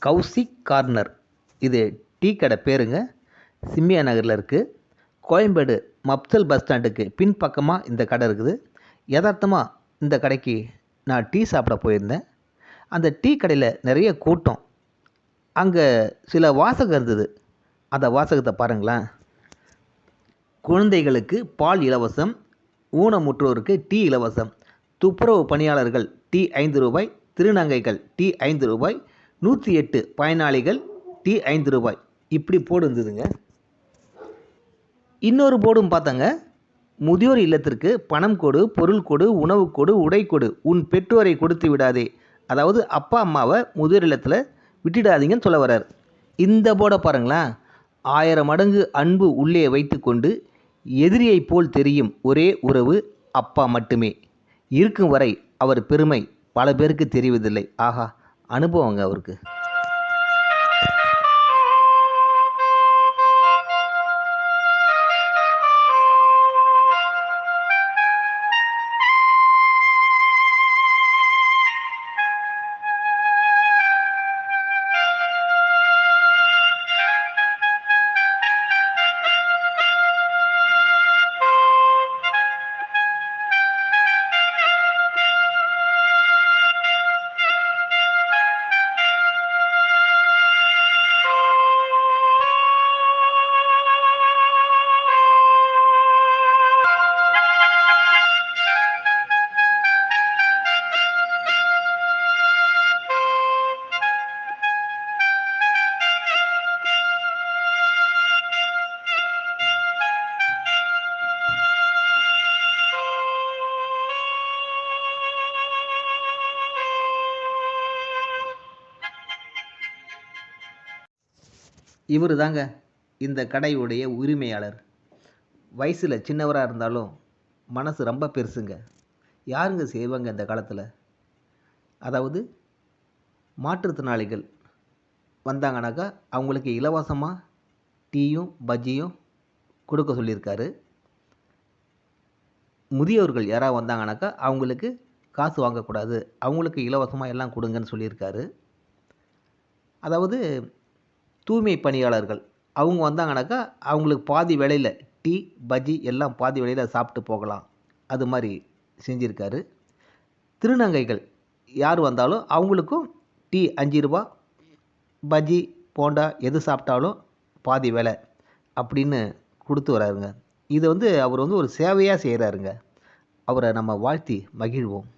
Kaushik corner. இது tea கடை பேருங்க. சிம்மியா நகரில் இருக்குது. கோயம்பேடு மப்சல் பஸ் ஸ்டாண்டுக்கு பின்பக்கமாக இந்த கடை இருக்குது. யதார்த்தமாக இந்த கடைக்கு நான் டீ சாப்பிட போயிருந்தேன். அந்த டீ கடையில் நிறைய கூட்டம். அங்கே சில வாசகம் இருந்தது. அந்த வாசகத்தை பாருங்களேன். குழந்தைகளுக்கு பால் இலவசம், ஊனமுற்றோருக்கு டீ இலவசம், துப்புரவு பணியாளர்கள் டீ 5 ரூபாய், திருநங்கைகள் டீ 5 ரூபாய், 108 பயனாளிகள் டீ 5 ரூபாய், இப்படி போர்டு இருந்ததுங்க. இன்னொரு போர்டும் பார்த்தாங்க. முதியோர் இல்லத்திற்கு பணம் கொடு, பொருள் கொடு, உணவு கொடு, உடை கொடு, உன் பெற்றோரை கொடுத்து விடாதே. அதாவது அப்பா அம்மாவை முதியோர் இல்லத்தில் விட்டுடாதீங்கன்னு சொல்ல வர்றார். இந்த போர்டை பாருங்களேன். 1000 மடங்கு அன்பு உள்ளே வைத்துக்கொண்டு எதிரியைப் போல் தெரியும் ஒரே உறவு அப்பா மட்டுமே. இருக்கும் வரை அவர் பெருமை பல பேருக்கு தெரிவதில்லை. ஆஹா, அனுபவங்க அவருக்கு. இவர் தாங்க இந்த கடையுடைய உரிமையாளர். வயசில் சின்னவராக இருந்தாலும் மனசு ரொம்ப பெருசுங்க. யாருங்க செய்வாங்க இந்த காலத்தில்? அதாவது மாற்றுத்திறனாளிகள் வந்தாங்கனாக்கா அவங்களுக்கு இலவசமாக டீயும் பஜ்ஜியும் கொடுக்க சொல்லியிருக்காரு. முதியோர்கள் யாராவது வந்தாங்கனாக்கா அவங்களுக்கு காசு வாங்கக்கூடாது, அவங்களுக்கு இலவசமாக எல்லாம் கொடுங்கன்னு சொல்லியிருக்காரு. அதாவது தூய்மை பணியாளர்கள் அவங்க வந்தாங்கனாக்கா அவங்களுக்கு பாதி விலையில் டீ பஜ்ஜி எல்லாம் பாதி விலையில் சாப்பிட்டு போகலாம், அது மாதிரி செஞ்சுருக்காரு. திருநங்கைகள் யார் வந்தாலும் அவங்களுக்கும் டீ 5 ரூபா, பஜ்ஜி போண்டா எது சாப்பிட்டாலும் பாதி விலை அப்படின்னு கொடுத்து வராருங்க. இதை அவர் ஒரு சேவையாக செய்கிறாருங்க. அவரை நம்ம வாழ்த்தி மகிழ்வோம்.